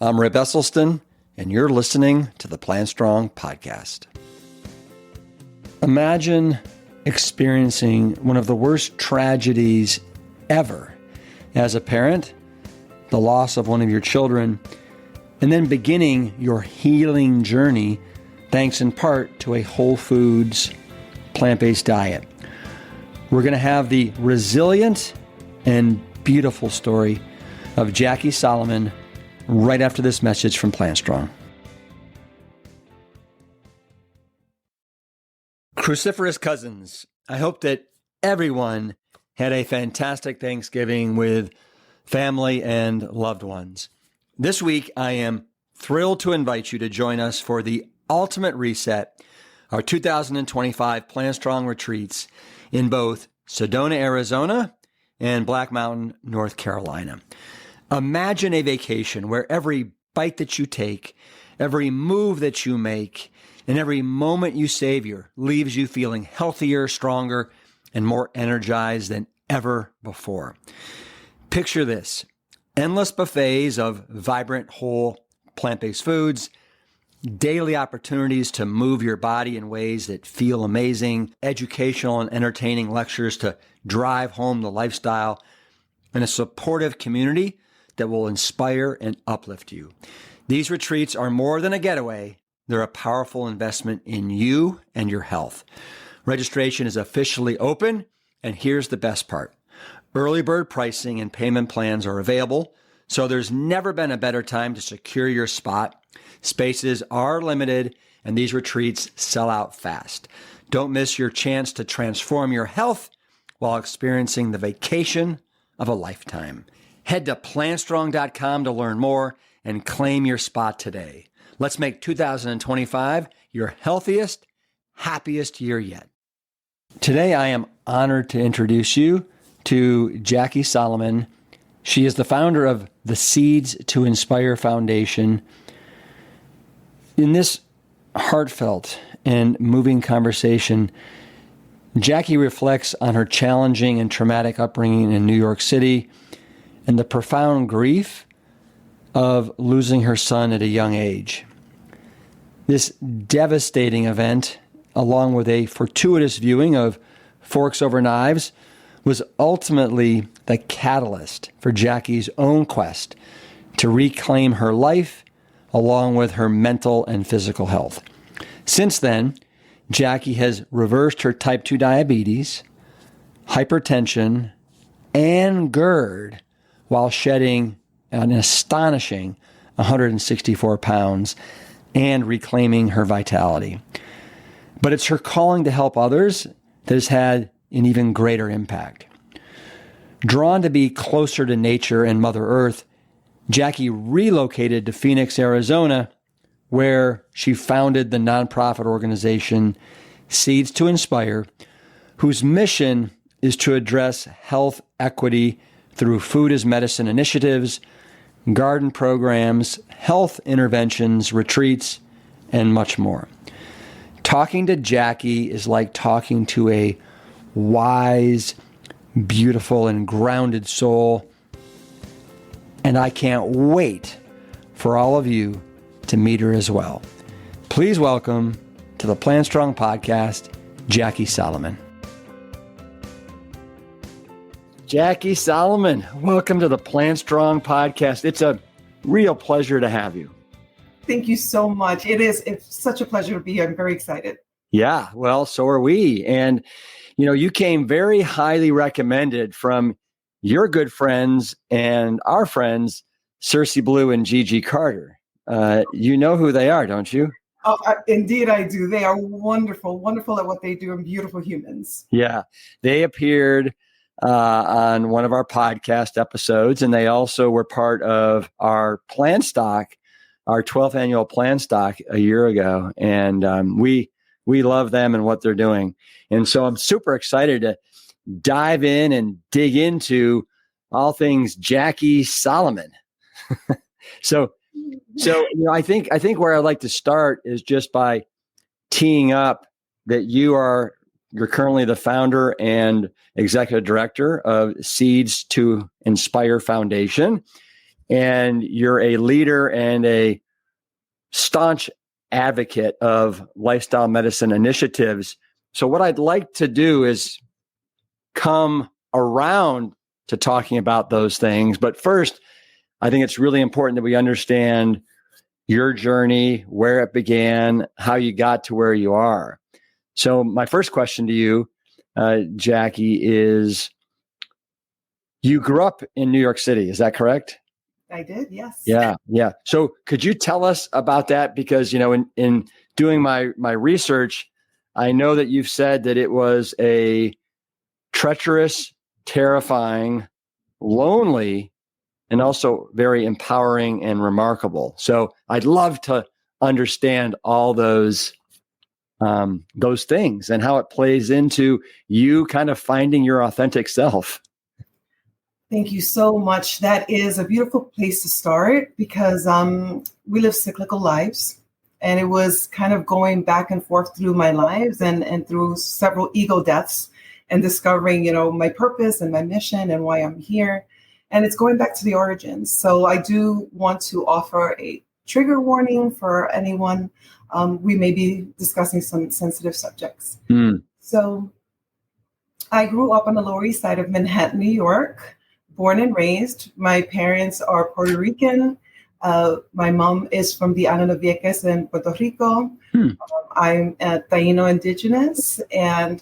I'm Rip Esselstyn, and you're listening to the Plant Strong podcast. Imagine experiencing one of the worst tragedies ever as a parent, the loss of one of your children, and then beginning your healing journey thanks in part to a whole foods, plant-based diet. We're going to have the resilient and beautiful story of Jacque Salomon right after this message from Plant Strong. Cruciferous cousins, I hope that everyone had a fantastic Thanksgiving with family and loved ones. This week, I am thrilled to invite you to join us for the Ultimate Reset, our 2025 Plant Strong retreats in both Sedona, Arizona, and Black Mountain, North Carolina. Imagine a vacation where every bite that you take, every move that you make, and every moment you savor leaves you feeling healthier, stronger, and more energized than ever before. Picture this: endless buffets of vibrant, whole, plant-based foods, daily opportunities to move your body in ways that feel amazing, educational and entertaining lectures to drive home the lifestyle, and a supportive community that will inspire and uplift you. These retreats are more than a getaway. They're a powerful investment in you and your health. Registration is officially open, and here's the best part. Early bird pricing and payment plans are available, so there's never been a better time to secure your spot. Spaces are limited, and these retreats sell out fast. Don't miss your chance to transform your health while experiencing the vacation of a lifetime. Head to plantstrong.com to learn more and claim your spot today. Let's make 2025 your healthiest, happiest year yet. Today, I am honored to introduce you to Jacque Salomon. She is the founder of the Seeds to Inspire Foundation. In this heartfelt and moving conversation, Jacque reflects on her challenging and traumatic upbringing in New York City and the profound grief of losing her son at a young age. This devastating event, along with a fortuitous viewing of Forks Over Knives, was ultimately the catalyst for Jacque's own quest to reclaim her life along with her mental and physical health. Since then, Jacque has reversed her type 2 diabetes, hypertension, and GERD while shedding an astonishing 164 pounds and reclaiming her vitality. But it's her calling to help others that has had an even greater impact. Drawn to be closer to nature and Mother Earth, Jacque relocated to Phoenix, Arizona, where she founded the nonprofit organization Seeds to Inspire, whose mission is to address health equity through food as medicine initiatives, garden programs, health interventions, retreats, and much more. Talking to Jacque is like talking to a wise, beautiful, and grounded soul. And I can't wait for all of you to meet her as well. Please welcome to the Plant Strong podcast, Jacque Salomon. Jacque Salomon, welcome to the Plant Strong podcast. It's a real pleasure to have you. Thank you so much. It's such a pleasure to be here. I'm very excited. Yeah, well, so are we. And, you came very highly recommended from your good friends and our friends, Cersei Blue and Gigi Carter. You know who they are, don't you? Oh, indeed I do. They are wonderful, wonderful at what they do and beautiful humans. Yeah, they appeared on one of our podcast episodes, and they also were part of our Plant Stock, our 12th annual Plant Stock a year ago. And we love them and what they're doing. And so I'm super excited to dive in and dig into all things Jacque Salomon. So I think where I'd like to start is just by teeing up that you're currently the founder and executive director of Seeds to Inspire Foundation. and you're a leader and a staunch advocate of lifestyle medicine initiatives. So what I'd like to do is come around to talking about those things. But first, I think it's really important that we understand your journey, where it began, how you got to where you are. So my first question to you, Jacque, is you grew up in New York City. Is that correct? I did, yes. Yeah. So could you tell us about that? Because, in doing my research, I know that you've said that it was a treacherous, terrifying, lonely, and also very empowering and remarkable. So I'd love to understand all those things and how it plays into you kind of finding your authentic self. Thank you so much. That is a beautiful place to start because we live cyclical lives, and it was kind of going back and forth through my lives and through several ego deaths and discovering, my purpose and my mission and why I'm here. And it's going back to the origins. So I do want to offer a trigger warning for anyone. We may be discussing some sensitive subjects. So I grew up on the Lower East Side of Manhattan, New York. Born and raised. My parents are Puerto Rican. My mom is from the Island of Vieques in Puerto Rico. I'm Taino indigenous. And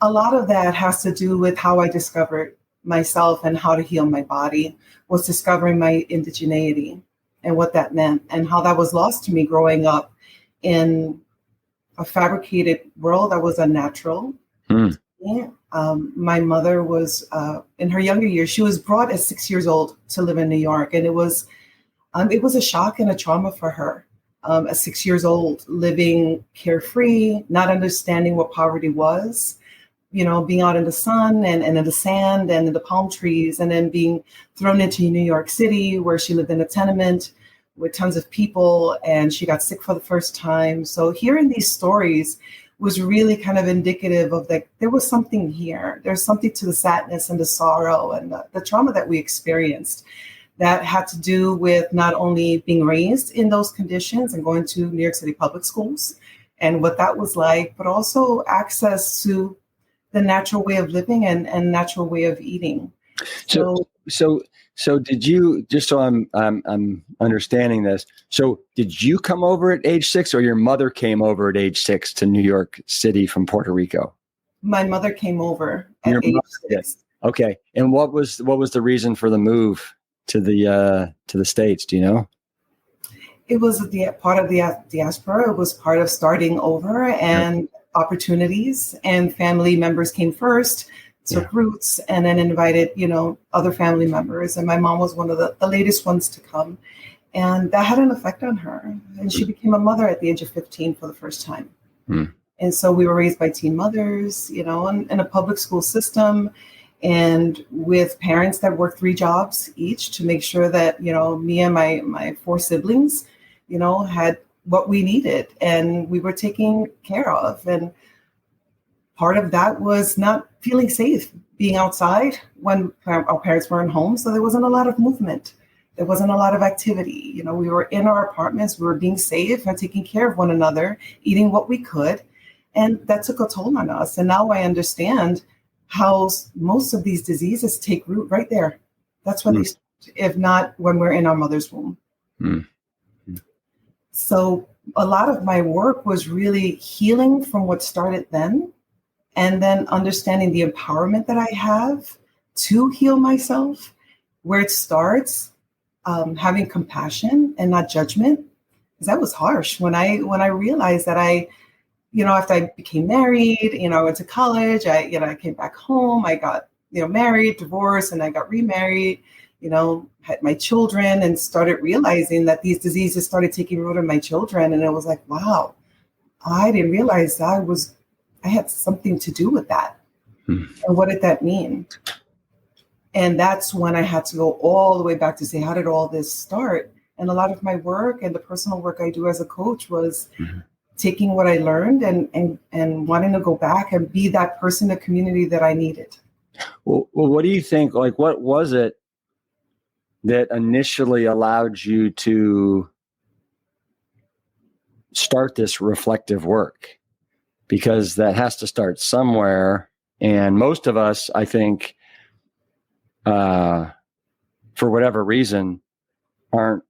a lot of that has to do with how I discovered myself and how to heal my body, was discovering my indigeneity and what that meant and how that was lost to me growing up in a fabricated world that was unnatural. Yeah. My mother was, in her younger years, she was brought at 6 years old to live in New York. And it was a shock and a trauma for her at 6 years old, living carefree, not understanding what poverty was, being out in the sun and in the sand and in the palm trees, and then being thrown into New York City, where she lived in a tenement with tons of people, and she got sick for the first time. So hearing these stories was really kind of indicative of that there was something here. There's something to the sadness and the sorrow and the trauma that we experienced that had to do with not only being raised in those conditions and going to New York City public schools and what that was like, but also access to the natural way of living and natural way of eating. So did you, just so I'm understanding this, so did you come over at age 6, or your mother came over at age 6 to New York City from Puerto Rico? My mother came over at age 6. Okay. And what was the reason for the move to the States? Do you know? It was part of the diaspora. It was part of starting over and opportunities, and family members came first, took roots, and then invited, other family members. And my mom was one of the latest ones to come. And that had an effect on her. And she became a mother at the age of 15 for the first time. And so we were raised by teen mothers, in a public school system, and with parents that worked 3 jobs each to make sure that, me and my 4 siblings, had what we needed and we were taken care of. And part of that was not feeling safe being outside when our parents weren't home. So there wasn't a lot of movement. There wasn't a lot of activity. We were in our apartments. We were being safe and taking care of one another, eating what we could. And that took a toll on us. And now I understand how most of these diseases take root right there. That's when they start, if not when we're in our mother's womb. So a lot of my work was really healing from what started then, and then understanding the empowerment that I have to heal myself, where it starts, having compassion and not judgment. Because that was harsh when I realized that after I became married, I went to college, I came back home, I got, married, divorced, and I got remarried, had my children, and started realizing that these diseases started taking root in my children. And it was like, wow, I didn't realize I had something to do with that. And what did that mean? And that's when I had to go all the way back to say, how did all this start? And a lot of my work and the personal work I do as a coach was taking what I learned and wanting to go back and be that person in the community that I needed. Well, what do you think? Like, what was it that initially allowed you to start this reflective work? Because that has to start somewhere. And most of us, I think, for whatever reason, aren't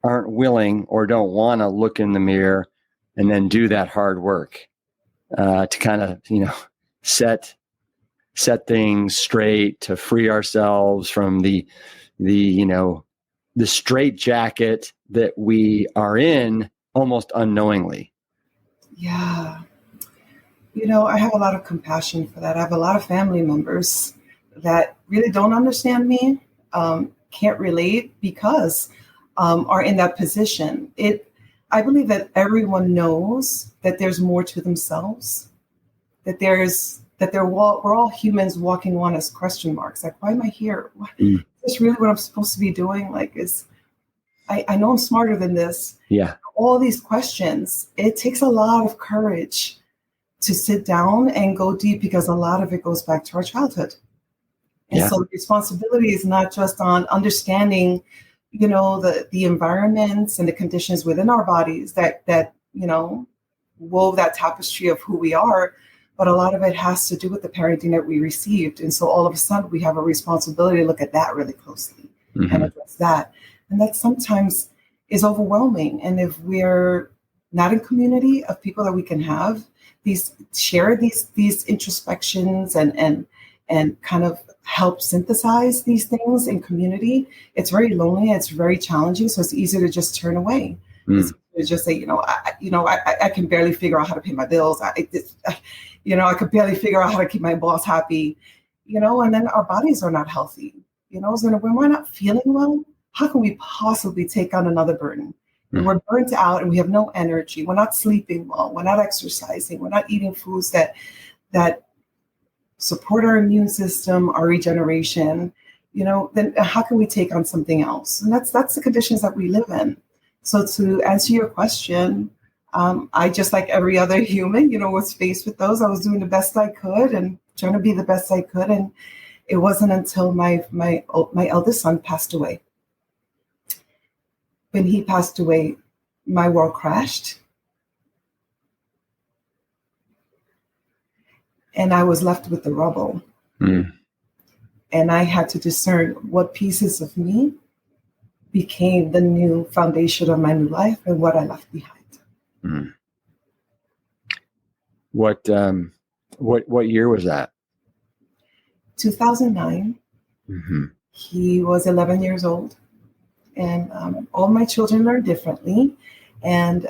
willing or don't want to look in the mirror and then do that hard work to kind of, set things straight, to free ourselves from the straight jacket that we are in almost unknowingly. Yeah. I have a lot of compassion for that. I have a lot of family members that really don't understand me, can't relate because are in that position. I believe that everyone knows that there's more to themselves, that we're all humans walking on as question marks. Like, why am I here? Is this really what I'm supposed to be doing? Like, I know I'm smarter than this. Yeah. All these questions, it takes a lot of courage to sit down and go deep, because a lot of it goes back to our childhood. And so the responsibility is not just on understanding, the environments and the conditions within our bodies that wove that tapestry of who we are, but a lot of it has to do with the parenting that we received. And so all of a sudden we have a responsibility to look at that really closely and address that. And that sometimes is overwhelming. And if we're not in community of people that we can have share these introspections and kind of help synthesize these things in community, it's very lonely. It's very challenging. So it's easy to just turn away. It's easy to just say, I can barely figure out how to pay my bills. I could barely figure out how to keep my boss happy, and then our bodies are not healthy, so when we're not feeling well, how can we possibly take on another burden? And we're burnt out and we have no energy. We're not sleeping well. We're not exercising. We're not eating foods that support our immune system, our regeneration. Then how can we take on something else? And that's the conditions that we live in. So to answer your question, I, just like every other human, was faced with those. I was doing the best I could and trying to be the best I could. And it wasn't until my eldest son passed away. When he passed away, my world crashed. And I was left with the rubble. And I had to discern what pieces of me became the new foundation of my new life and what I left behind. What year was that? 2009. He was 11 years old. And all my children learned differently, and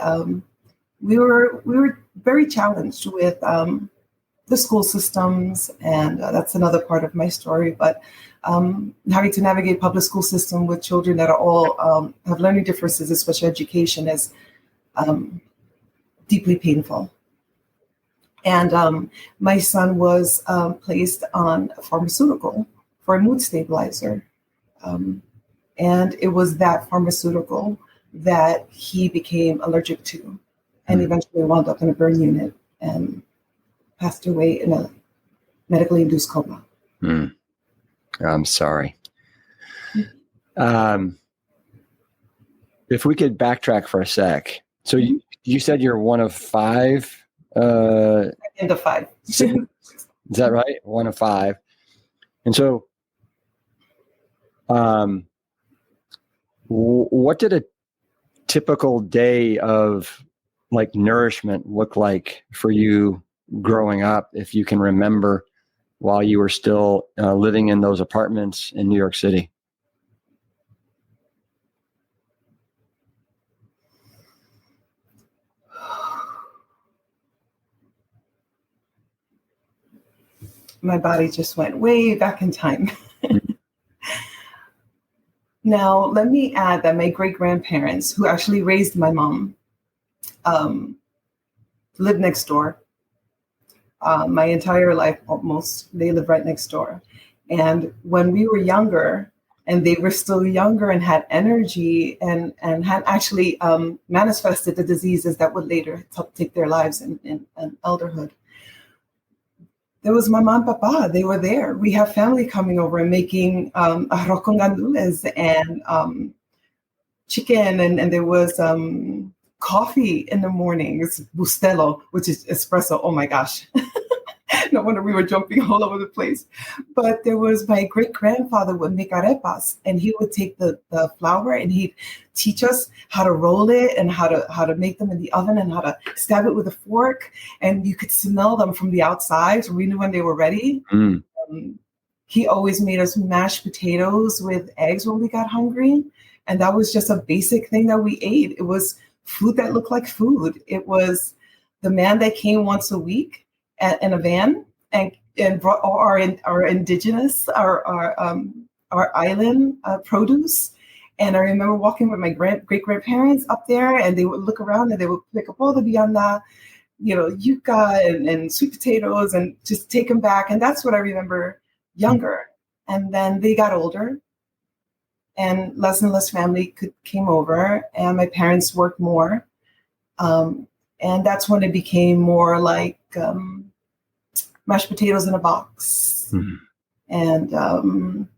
we were very challenged with the school systems, and that's another part of my story. But having to navigate public school system with children that are all have learning differences in special education is deeply painful. And my son was placed on a pharmaceutical for a mood stabilizer. And it was that pharmaceutical that he became allergic to, and eventually wound up in a burn unit and passed away in a medically induced coma. I'm sorry. If we could backtrack for a sec. So you said you're one of five? End of five. Is that right? One of five. And so what did a typical day of nourishment look like for you growing up, if you can remember, while you were still living in those apartments in New York City? My body just went way back in time. Now, let me add that my great-grandparents, who actually raised my mom, lived next door. My entire life, almost, they lived right next door. And when we were younger, and they were still younger and had energy and had actually manifested the diseases that would later take their lives in elderhood, there was my mom and papa. They were there. We have family coming over and making arroz con gandules and chicken, and there was coffee in the mornings, bustelo, which is espresso. Oh my gosh. No wonder we were jumping all over the place. But there was my great-grandfather would make arepas, and he would take the flour and he'd teach us how to roll it and how to make them in the oven and how to stab it with a fork. And you could smell them from the outside, so we knew when they were ready. He always made us mashed potatoes with eggs when we got hungry. And that was just a basic thing that we ate. It was food that looked like food. It was the man that came once a week in a van and brought all our indigenous, our island produce. And I remember walking with my great-grandparents up there, and they would look around and they would pick up all the vianda, yuca and sweet potatoes, and just take them back. And that's what I remember younger. And then they got older, and less family came over, and my parents worked more. And that's when it became more like mashed potatoes in a box, and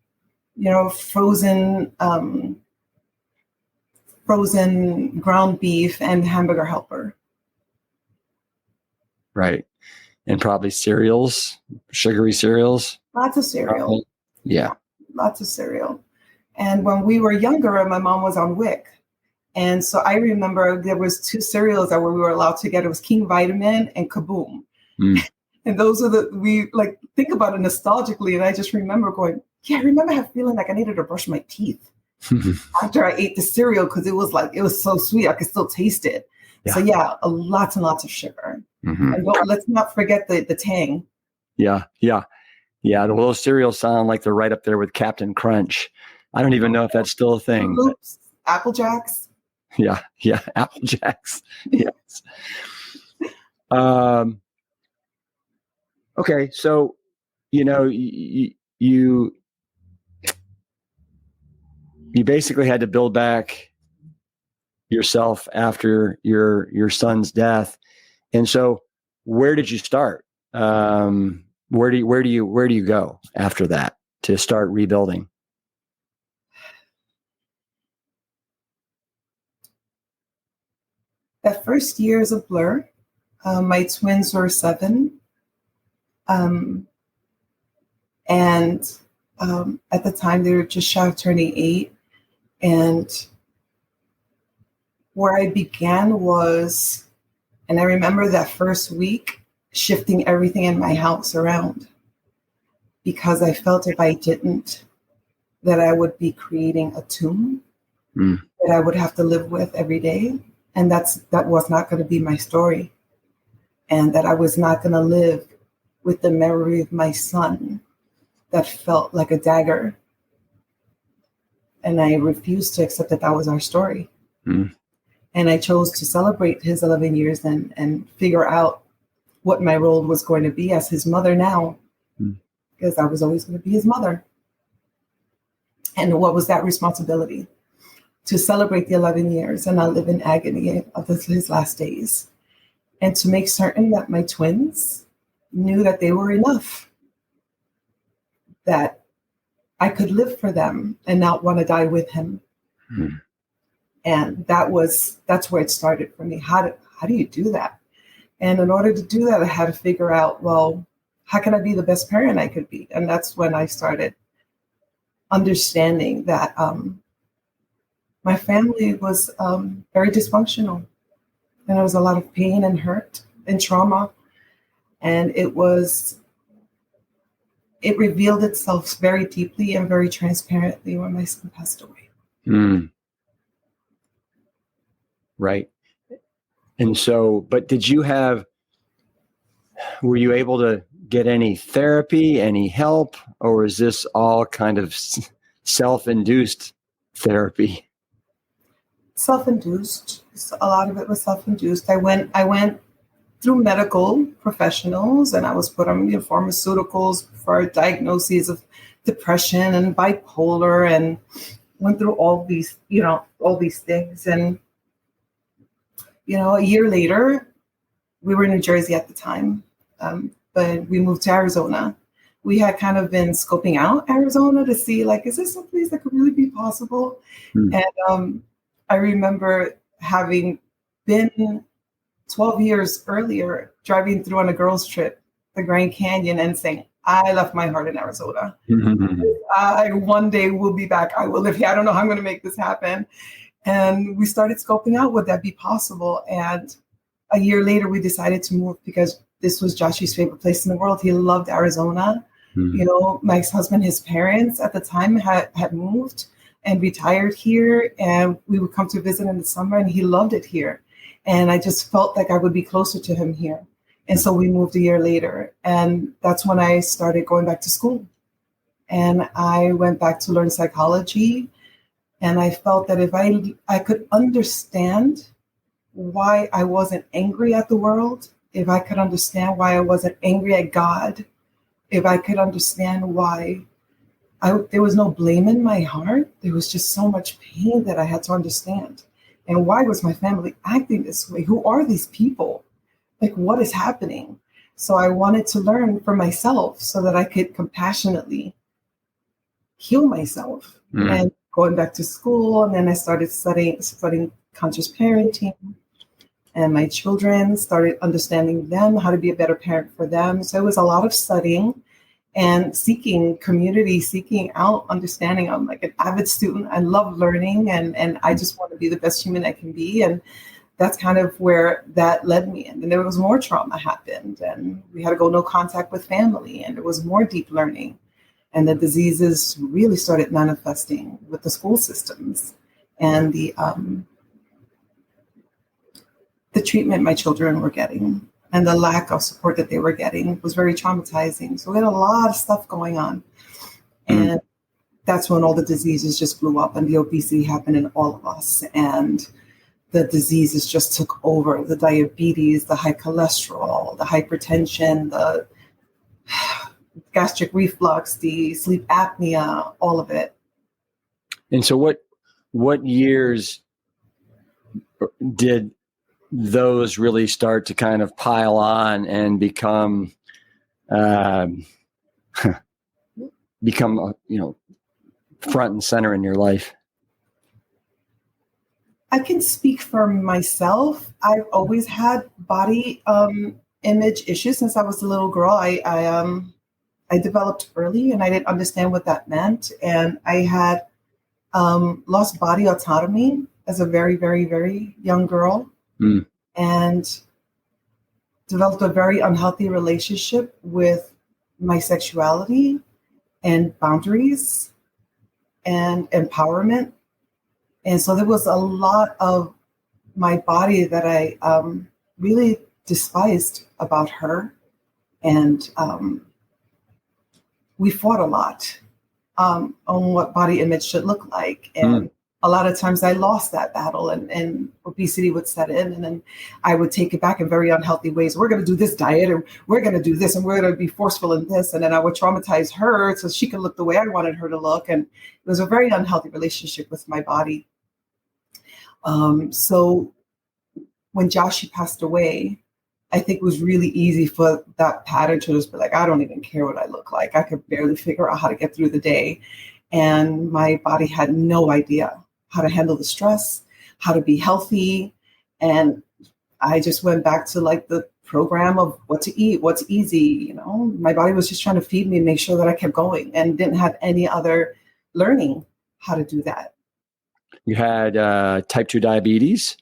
frozen ground beef and hamburger helper. Right. And probably cereals, sugary cereals. Lots of cereal. Probably. Yeah. Lots of cereal. And when we were younger, my mom was on WIC. And so I remember there was 2 cereals that we were allowed to get. It was King Vitamin and Kaboom. And those are we think about it nostalgically. And I just remember going, I remember feeling like I needed to brush my teeth after I ate the cereal, because it was so sweet. I could still taste it. Yeah. So lots and lots of sugar. And let's not forget the tang. Yeah. The little cereals sound like they're right up there with Captain Crunch. I don't even know if that's still a thing. Oops. Apple Jacks. Yeah, Apple Jacks. Yes. Okay, so you basically had to build back yourself after your son's death, and so where did you start? Where do you go after that to start rebuilding? That first year is a blur. My twins were 7. And at the time they were just shy of turning 8. And where I began was, and I remember that first week, shifting everything in my house around, because I felt if I didn't, that I would be creating a tomb that I would have to live with every day. And that was not going to be my story. And that I was not going to live with the memory of my son that felt like a dagger. And I refused to accept that was our story. And I chose to celebrate his 11 years and figure out what my role was going to be as his mother now, because I was always going to be his mother. And what was that responsibility? To celebrate the 11 years and not live in agony of his last days. And to make certain that my twins knew that they were enough, that I could live for them and not want to die with him. And that's where it started for me. How do you do that? And in order to do that, I had to figure out, well, how can I be the best parent I could be? And that's when I started understanding that my family was very dysfunctional, and there was a lot of pain and hurt and trauma. And it revealed itself very deeply and very transparently when my son passed away. Right. And so, but were you able to get any therapy, any help, or is this all kind of self-induced therapy? Self-induced. A lot of it was self-induced. I went through medical professionals, and I was put on pharmaceuticals for diagnoses of depression and bipolar, and went through all these things. And a year later, we were in New Jersey at the time. but we moved to Arizona. We had kind of been scoping out Arizona to see, like, is this a place that could really be possible? And I remember having been 12 years earlier, driving through on a girls' trip, the Grand Canyon, and saying, I left my heart in Arizona. I one day will be back. I will live here. I don't know how I'm going to make this happen. And we started scoping out, would that be possible? And a year later, we decided to move because this was Joshua's favorite place in the world. He loved Arizona. You know, my ex-husband, his parents at the time had moved and retired here. And we would come to visit in the summer, and he loved it here. And I just felt like I would be closer to him here. And so we moved a year later. And that's when I started going back to school. And I went back to learn psychology. And I felt that if I could understand why I wasn't angry at the world, if I could understand why I wasn't angry at God, if I could understand why there was no blame in my heart, there was just so much pain that I had to understand. And why was my family acting this way? Who are these people? Like, what is happening? So I wanted to learn for myself so that I could compassionately heal myself. And going back to school, and then I started studying conscious parenting. And my children started understanding them, how to be a better parent for them. So it was a lot of studying and seeking community, seeking out understanding. I'm like an avid student. I love learning, and I just want to be the best human I can be. And that's kind of where that led me. And then there was more trauma happened, and we had to go no contact with family, and there was more deep learning. And the diseases really started manifesting with the school systems and the treatment my children were getting and the lack of support that they were getting was very traumatizing. So we had a lot of stuff going on. And that's when all the diseases just blew up, and the obesity happened in all of us. And the diseases just took over: the diabetes, the high cholesterol, the hypertension, the gastric reflux, the sleep apnea, all of it. And so what years did those really start to kind of pile on and become front and center in your life? I can speak for myself. I've always had body image issues since I was a little girl. I developed early, and I didn't understand what that meant. And I had lost body autonomy as a very, very, very young girl, and developed a very unhealthy relationship with my sexuality and boundaries and empowerment. And so there was a lot of my body that I really despised about her. And we fought a lot on what body image should look like. And a lot of times I lost that battle, and obesity would set in, and then I would take it back in very unhealthy ways. We're going to do this diet, and we're going to do this, and we're going to be forceful in this. And then I would traumatize her so she could look the way I wanted her to look. And it was a very unhealthy relationship with my body. So when Jacque passed away, I think it was really easy for that pattern to just be like, I don't even care what I look like. I could barely figure out how to get through the day. And my body had no idea how to handle the stress, how to be healthy. And I just went back to like the program of what to eat, what's easy. You know, my body was just trying to feed me and make sure that I kept going, and didn't have any other learning how to do that. You had type 2 diabetes?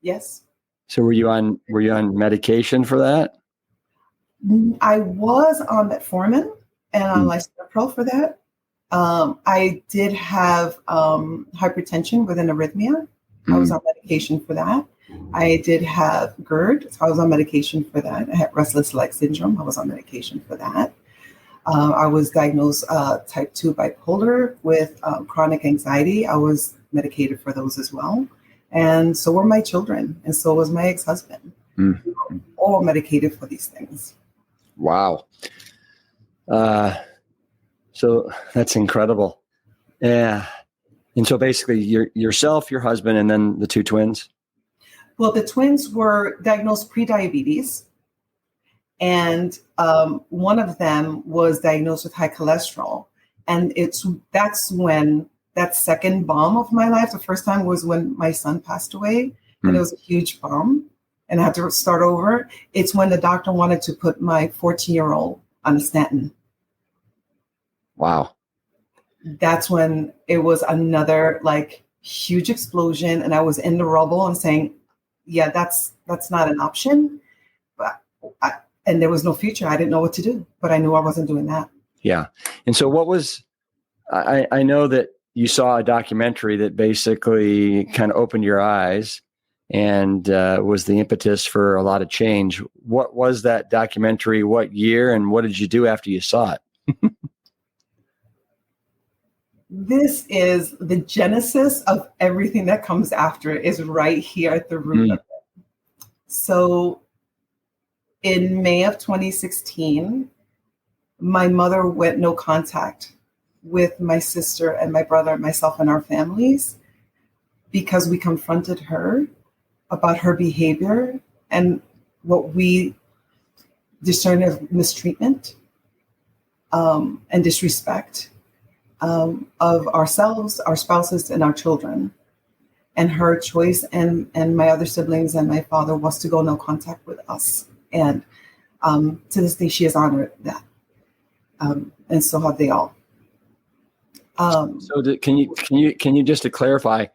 Yes. So were you on medication for that? I was on metformin and on lisinopril for that. I did have hypertension with an arrhythmia. I was on medication for that. I did have GERD, so I was on medication for that. I had restless leg syndrome. I was on medication for that. I was diagnosed type 2 bipolar with chronic anxiety. I was medicated for those as well. And so were my children, and so was my ex-husband. We were all medicated for these things. Wow. So that's incredible. Yeah. And so basically yourself, your husband, and then the two twins? Well, the twins were diagnosed pre-diabetes. And one of them was diagnosed with high cholesterol. And that's when that second bomb of my life, the first time was when my son passed away, and it was a huge bomb, and I had to start over. It's when the doctor wanted to put my 14-year-old on a statin. Wow. That's when it was another like huge explosion, and I was in the rubble and saying, yeah, that's not an option. And there was no future. I didn't know what to do, but I knew I wasn't doing that. Yeah. And so what was, I know that you saw a documentary that basically kind of opened your eyes and was the impetus for a lot of change. What was that documentary? What year? And what did you do after you saw it? This is the genesis of everything that comes after it, is right here at the root of it. So in May of 2016, my mother went no contact with my sister and my brother, myself and our families, because we confronted her about her behavior and what we discern as mistreatment and disrespect of ourselves, our spouses, and our children. And her choice and my other siblings and my father was to go no contact with us. And to this day, she has honored that. And so have they all. Can you just to clarify,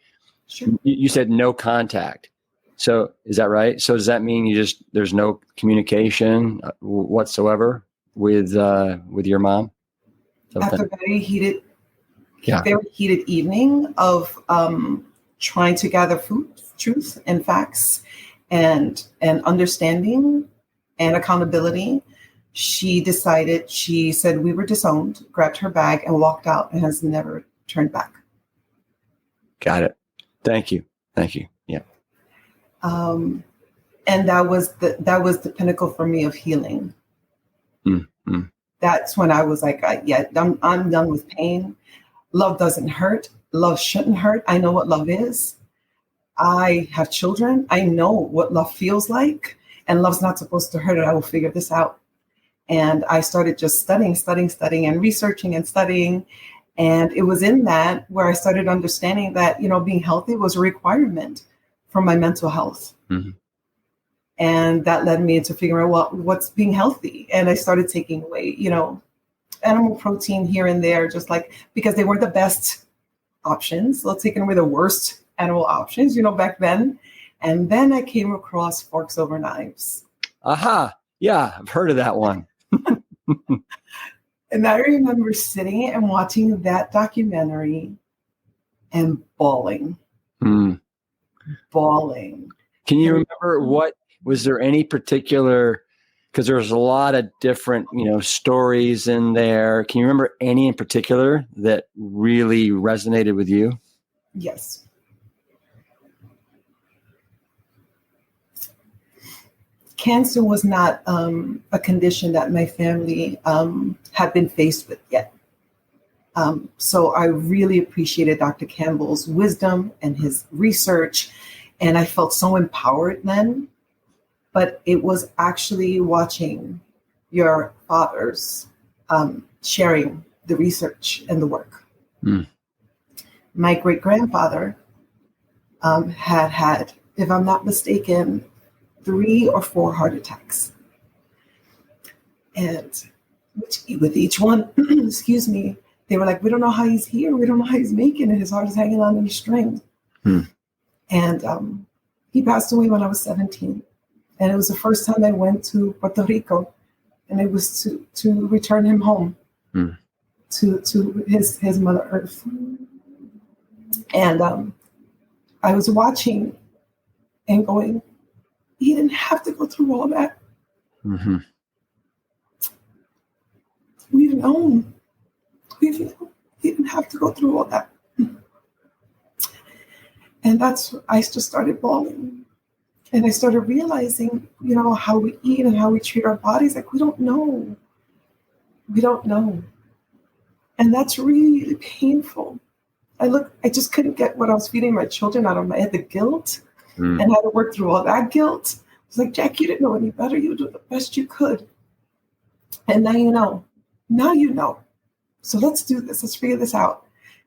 Sure. you said no contact. So is that right? So does that mean there's no communication whatsoever with your mom? After a very heated evening of trying to gather truth and facts and understanding and accountability, she said we were disowned, grabbed her bag and walked out and has never turned back. Got it. Thank you. Yeah. And that was the pinnacle for me of healing. Mm-hmm. That's when I was like, I'm done with pain. Love doesn't hurt. Love shouldn't hurt. I know what love is. I have children. I know what love feels like, and love's not supposed to hurt, and I will figure this out. And I started just studying and researching and studying. And it was in that where I started understanding that, being healthy was a requirement for my mental health. Mm-hmm. And that led me into figuring out, what's being healthy? And I started taking away, animal protein here and there, just like, because they weren't the best options. So taking away the worst animal options, back then. And then I came across forks over knives. Aha. Yeah, I've heard of that one. And I remember sitting and watching that documentary and bawling. Bawling. Can you remember was there any particular, because there's a lot of different, stories in there. Can you remember any in particular that really resonated with you? Yes. Cancer was not a condition that my family had been faced with yet. So I really appreciated Dr. Campbell's wisdom and his research, and I felt so empowered then. But it was actually watching your fathers sharing the research and the work. My great-grandfather had, if I'm not mistaken, 3 or 4 heart attacks. And with each one, excuse me, they were like, we don't know how he's here. We don't know how he's making it. His heart is hanging on in a string. And he passed away when I was 17. And it was the first time I went to Puerto Rico. And it was to return him home to his Mother Earth. And I was watching and going, he didn't have to go through all that. Mm-hmm. We've known. He didn't have to go through all that. And I just started bawling. And I started realizing, how we eat and how we treat our bodies. Like, we don't know. We don't know. And that's really painful. I just couldn't get what I was feeding my children out of my head, the guilt. And had to work through all that guilt. It was like, Jacque, you didn't know any better. You do the best you could. And now you know. Now you know. So let's do this. Let's figure this out.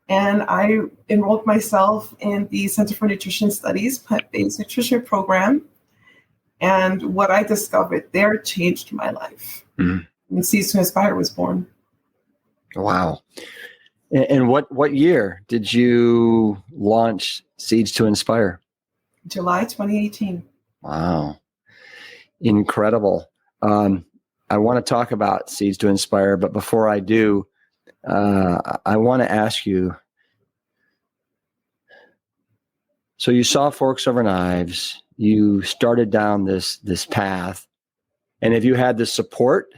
And I enrolled myself in the Center for Nutrition Studies plant-based nutrition program. And what I discovered there changed my life. And Seeds to Inspire was born. Wow. And what year did you launch Seeds to Inspire? July 2018. Wow. Incredible. I want to talk about Seeds to Inspire, but before I do, I want to ask you, so you saw Forks Over Knives, you started down this path, and have you had the support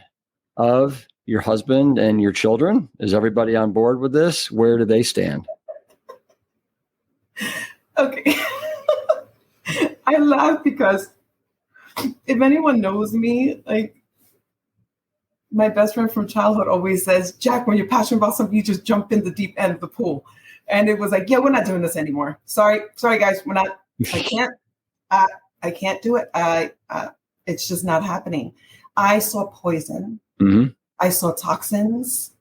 of your husband and your children? Is everybody on board with this? Where do they stand? Okay. I laugh because if anyone knows me, like, my best friend from childhood always says, Jacque, when you're passionate about something, you just jump in the deep end of the pool. And it was like, yeah, we're not doing this anymore. Sorry, guys, we're not. I can't do it. It's just not happening. I saw poison. Mm-hmm. I saw toxins.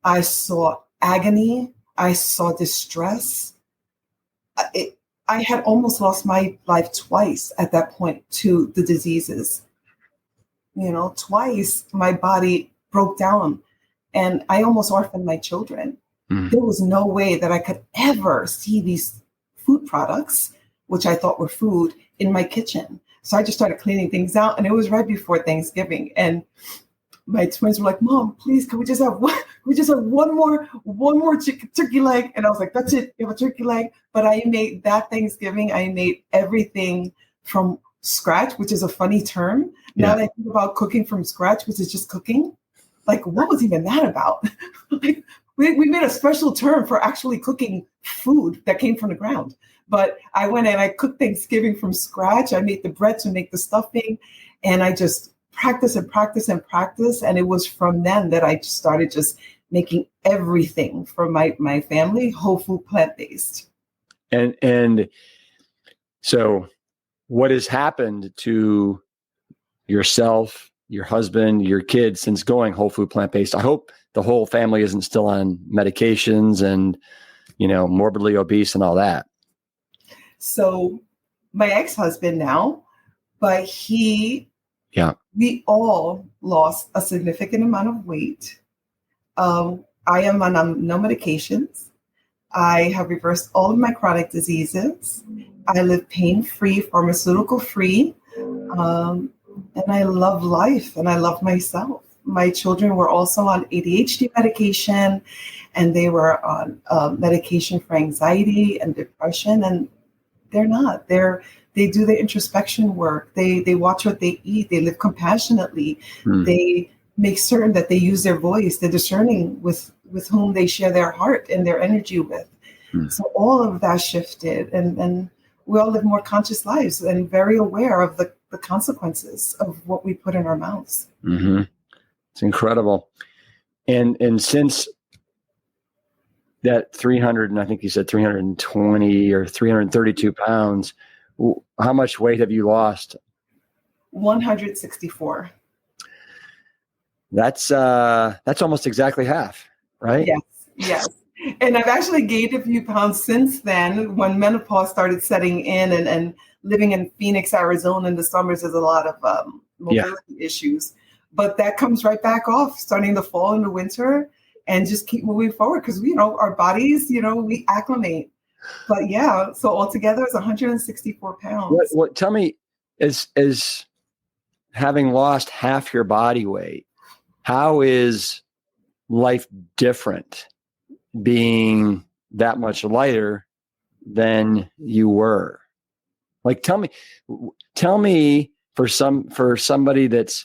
I saw agony. I saw distress. I had almost lost my life twice at that point to the diseases. Twice my body broke down and I almost orphaned my children. There was no way that I could ever see these food products, which I thought were food, in my kitchen. So I just started cleaning things out, and it was right before Thanksgiving. And my twins were like, Mom, please, can we just have one more turkey leg? And I was like, that's it, you have a turkey leg. But I made that Thanksgiving, I made everything from scratch, which is a funny term. Yeah. Now that I think about cooking from scratch, which is just cooking, like, what was even that about? Like, we made a special term for actually cooking food that came from the ground. But I went and I cooked Thanksgiving from scratch. I made the bread to make the stuffing, and I just practice. And it was from then that I started just making everything for my family, whole food, plant-based. And so what has happened to yourself, your husband, your kids since going whole food, plant-based? I hope the whole family isn't still on medications and, morbidly obese and all that. So my ex-husband now, but we all lost a significant amount of weight. I am on no medications. I have reversed all of my chronic diseases. I live pain-free, pharmaceutical-free. And I love life and I love myself. My children were also on ADHD medication, and they were on medication for anxiety and depression, and they're not. They do their introspection work. They watch what they eat. They live compassionately. They make certain that they use their voice. They're discerning with whom they share their heart and their energy with. So all of that shifted, and we all live more conscious lives and very aware of the consequences of what we put in our mouths. Mm-hmm. It's incredible. And since that 300, and I think you said 320 or 332 pounds, how much weight have you lost? 164. That's almost exactly half, right? Yes. And I've actually gained a few pounds since then. When menopause started setting in, and living in Phoenix, Arizona in the summers, there's a lot of mobility issues. But that comes right back off starting the fall and the winter, and just keep moving forward because, our bodies, we acclimate. But yeah, so altogether it's 164 pounds. What tell me, is having lost half your body weight, how is life different being that much lighter than you were? Like, tell me for somebody that's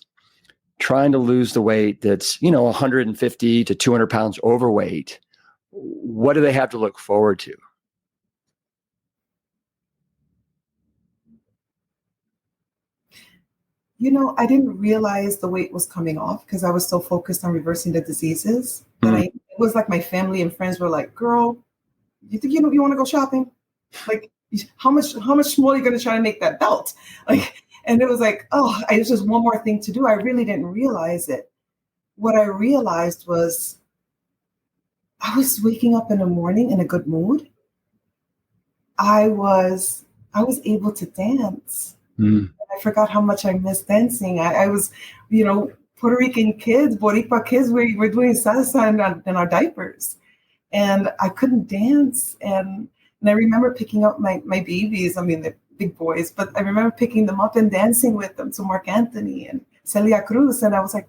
trying to lose the weight, that's, 150 to 200 pounds overweight, what do they have to look forward to? I didn't realize the weight was coming off because I was so focused on reversing the diseases that it was like my family and friends were like, girl, you think you want to go shopping? Like, how much more are you going to try to make that belt? Like, and it was like, oh, it's just one more thing to do. I really didn't realize it. what I realized was I was waking up in the morning in a good mood. I was able to dance. I forgot how much I missed dancing. I was, Puerto Rican kids, Boricua kids, we were doing salsa in our diapers. And I couldn't dance. And I remember picking up my babies. I mean, they're big boys, but I remember picking them up and dancing with them to Mark Anthony and Celia Cruz. And I was like,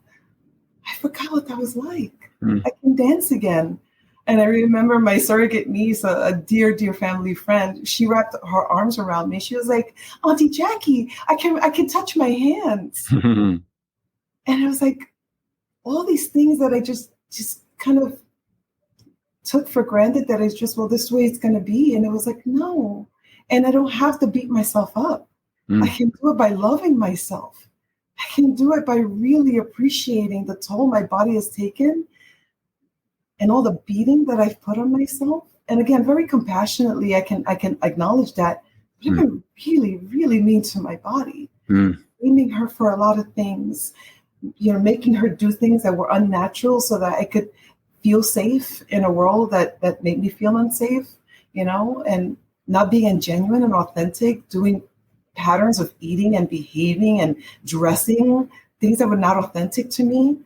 I forgot what that was like. I can dance again. And I remember my surrogate niece, a dear, dear family friend, she wrapped her arms around me. She was like, Auntie Jackie, I can touch my hands. And I was like, all these things that I just kind of took for granted that it's just, well, this way it's going to be. And it was like, no. And I don't have to beat myself up. I can do it by loving myself. I can do it by really appreciating the toll my body has taken and all the beating that I've put on myself. And again, very compassionately, I can acknowledge that. But I've been really, really mean to my body, blaming her for a lot of things, making her do things that were unnatural so that I could feel safe in a world that made me feel unsafe, and not being genuine and authentic, doing patterns of eating and behaving and dressing, things that were not authentic to me.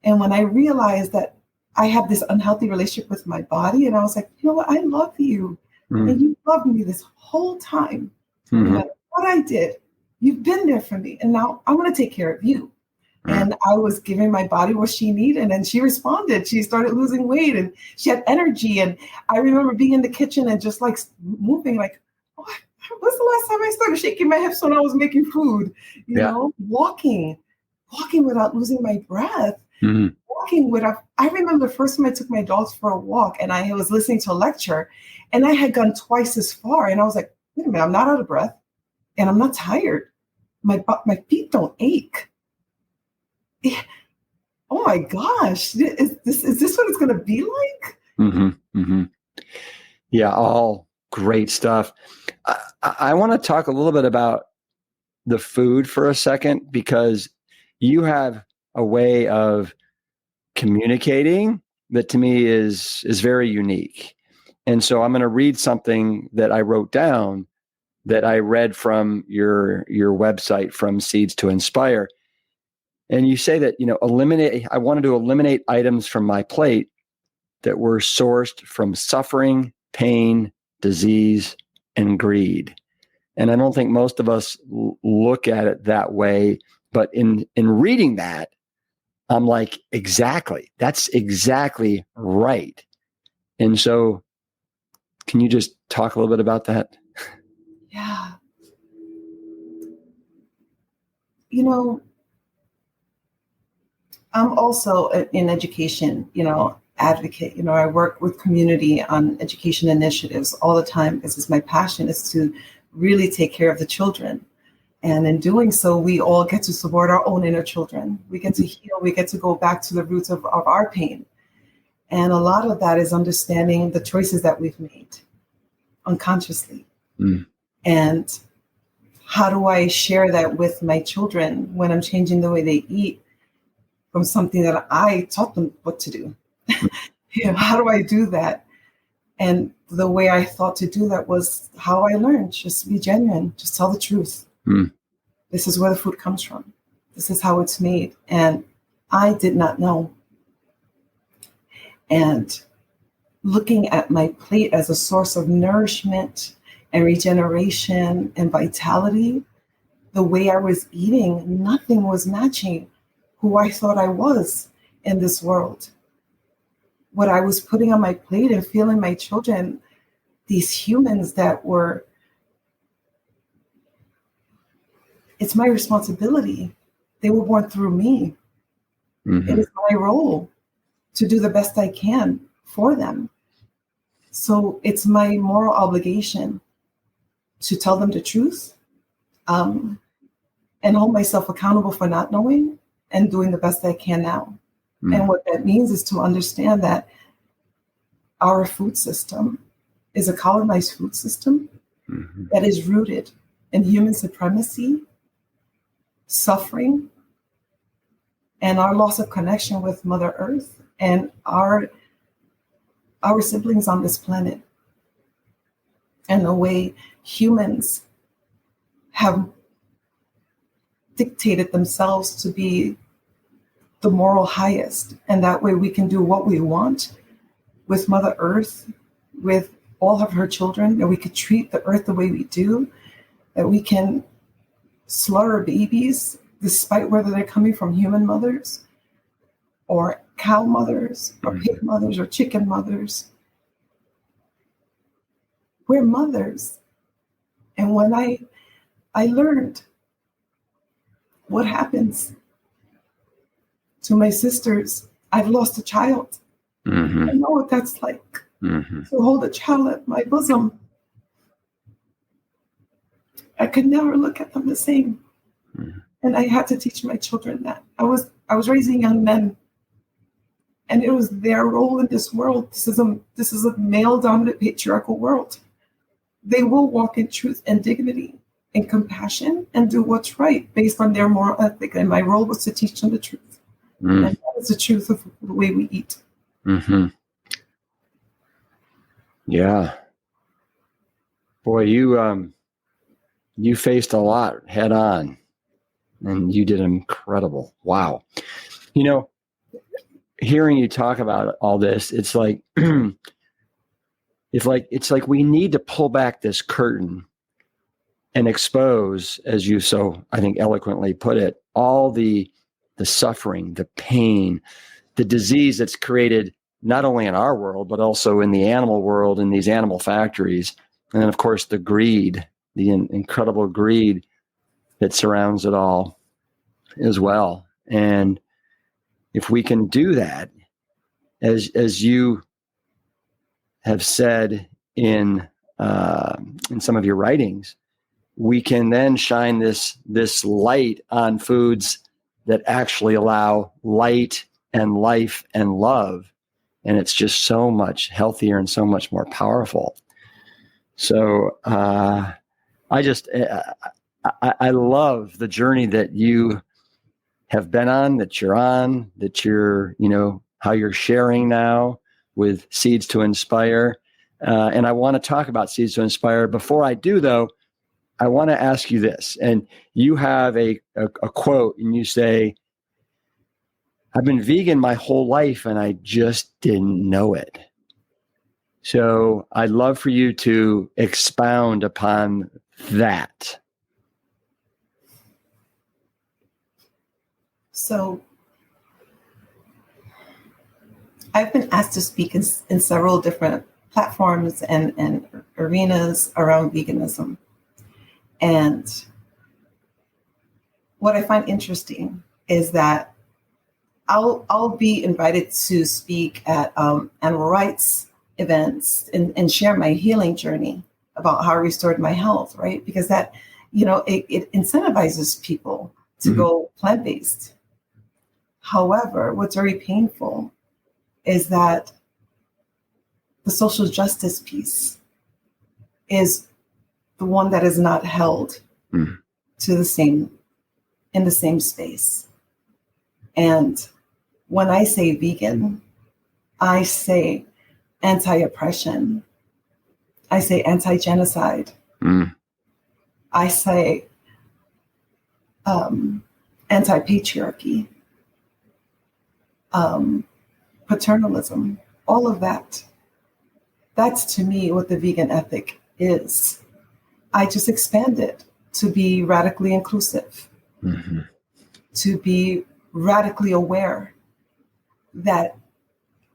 And when I realized that I had this unhealthy relationship with my body, and I was like, you know what, I love you. And you loved me this whole time. No matter what I did, you've been there for me. And now I want to take care of you. And I was giving my body what she needed, and she responded. She started losing weight, and she had energy. And I remember being in the kitchen and just like moving, like, oh, when's the last time I started shaking my hips when I was making food? Walking without losing my breath. Walking without. I remember the first time I took my dogs for a walk, and I was listening to a lecture, and I had gone twice as far, and I was like, wait a minute, I'm not out of breath, and I'm not tired. My feet don't ache. Oh my gosh, is this what it's going to be like? Yeah, all great stuff. I want to talk a little bit about the food for a second, because you have a way of communicating that to me is very unique. And so I'm going to read something that I wrote down that I read from your website, From Seeds to Inspire. And you say that, I wanted to eliminate items from my plate that were sourced from suffering, pain, disease, and greed. And I don't think most of us look at it that way. But in reading that, I'm like, exactly. That's exactly right. And so can you just talk a little bit about that? Yeah. I'm also in education, advocate. I work with community on education initiatives all the time. This is my passion, is to really take care of the children. And in doing so, we all get to support our own inner children. We get to heal. We get to go back to the roots of our pain. And a lot of that is understanding the choices that we've made unconsciously. And how do I share that with my children when I'm changing the way they eat from something that I taught them what to do? How do I do that? And the way I thought to do that was how I learned. Just be genuine. Just tell the truth. This is where the food comes from. This is how it's made. And I did not know. And looking at my plate as a source of nourishment and regeneration and vitality, the way I was eating, nothing was matching who I thought I was in this world. What I was putting on my plate and feeling my children, these humans that were, it's my responsibility. They were born through me. It is my role to do the best I can for them. So it's my moral obligation to tell them the truth, and hold myself accountable for not knowing and doing the best I can now. And what that means is to understand that our food system is a colonized food system that is rooted in human supremacy, suffering, and our loss of connection with Mother Earth and our siblings on this planet, and the way humans have dictated themselves to be the moral highest. And that way we can do what we want with Mother Earth, with all of her children, that we could treat the earth the way we do, that we can slaughter babies despite whether they're coming from human mothers or cow mothers or pig mothers or chicken mothers. We're mothers. And when I learned what happens to my sisters, I've lost a child. I know what that's like to hold a child at my bosom. I could never look at them the same. And I had to teach my children that. I was raising young men, and it was their role in this world. This is a male-dominant patriarchal world. They will walk in truth and dignity and compassion and do what's right based on their moral ethic. And my role was to teach them the truth. And that is the truth of the way we eat. Yeah. Boy, you faced a lot head on, and you did incredible. Wow. You know, hearing you talk about all this, it's like we need to pull back this curtain and expose, as you so I think eloquently put it, all the suffering, the pain, the disease that's created not only in our world, but also in the animal world, in these animal factories. And then, of course, the greed, the incredible greed that surrounds it all as well. And if we can do that, as you have said in some of your writings, we can then shine this light on foods that actually allow light and life and love. And it's just so much healthier and so much more powerful. So I love the journey that you have been on, that you're, how you're sharing now with Seeds to Inspire. And I want to talk about Seeds to Inspire. Before I do, though, I want to ask you this. And you have a quote, and you say, I've been vegan my whole life and I just didn't know it. So I'd love for you to expound upon that. So I've been asked to speak in several different platforms and arenas around veganism. And what I find interesting is that I'll be invited to speak at animal rights events and share my healing journey about how I restored my health, right? Because that, it incentivizes people to go plant-based. However, what's very painful is that the social justice piece is the one that is not held in the same space. And when I say vegan, I say anti-oppression. I say anti-genocide. I say anti-patriarchy, paternalism, all of that. That's to me what the vegan ethic is. I just expand it to be radically inclusive, to be radically aware that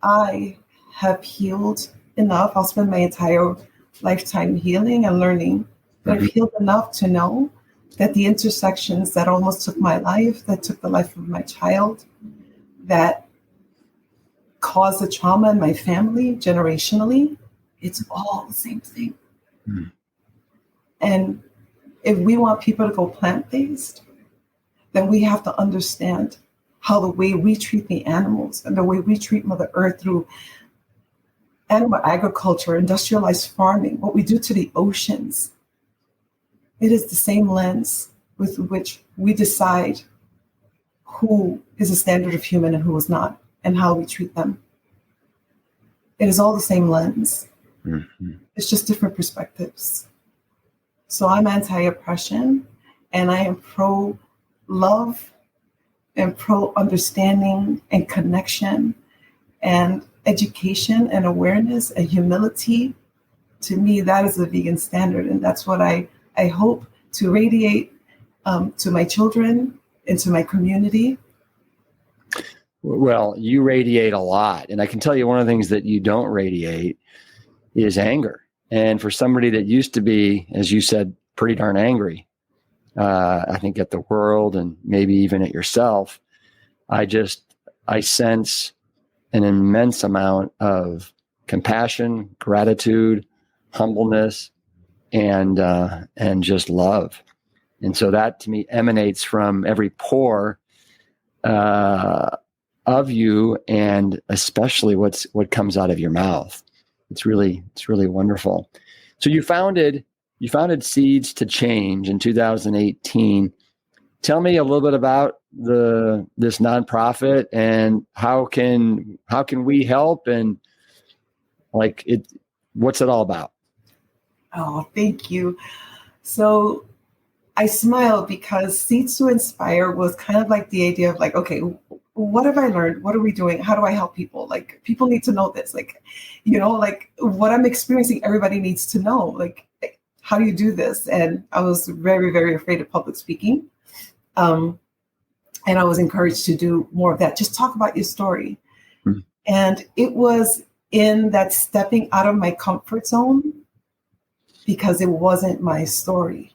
I have healed enough. I'll spend my entire lifetime healing and learning, but I've healed enough to know that the intersections that almost took my life, that took the life of my child, that caused the trauma in my family generationally, it's all the same thing. And if we want people to go plant-based, then we have to understand how the way we treat the animals and the way we treat Mother Earth through animal agriculture, industrialized farming, what we do to the oceans, it is the same lens with which we decide who is a standard of human and who is not, and how we treat them. It is all the same lens. Mm-hmm. It's just different perspectives. So I'm anti-oppression, and I am pro-love and pro-understanding and connection and education and awareness and humility. To me, that is the vegan standard. And that's what I hope to radiate to my children and to my community. Well, you radiate a lot. And I can tell you one of the things that you don't radiate is anger. And for somebody that used to be, as you said, pretty darn angry, I think at the world and maybe even at yourself, I sense an immense amount of compassion, gratitude, humbleness, and just love. And so that to me emanates from every pore of you, and especially what comes out of your mouth. It's really wonderful. So you founded Seeds to Change in 2018. Tell me a little bit about this nonprofit and how can we help, and what's it all about? Oh, thank you. So I smile because Seeds to Inspire was kind of like the idea of like, okay, what have I learned? What are we doing? How do I help people? Like, people need to know this. Like, like what I'm experiencing, everybody needs to know. Like, how do you do this? And I was very, very afraid of public speaking. And I was encouraged to do more of that. Just talk about your story. Mm-hmm. And it was in that stepping out of my comfort zone because it wasn't my story.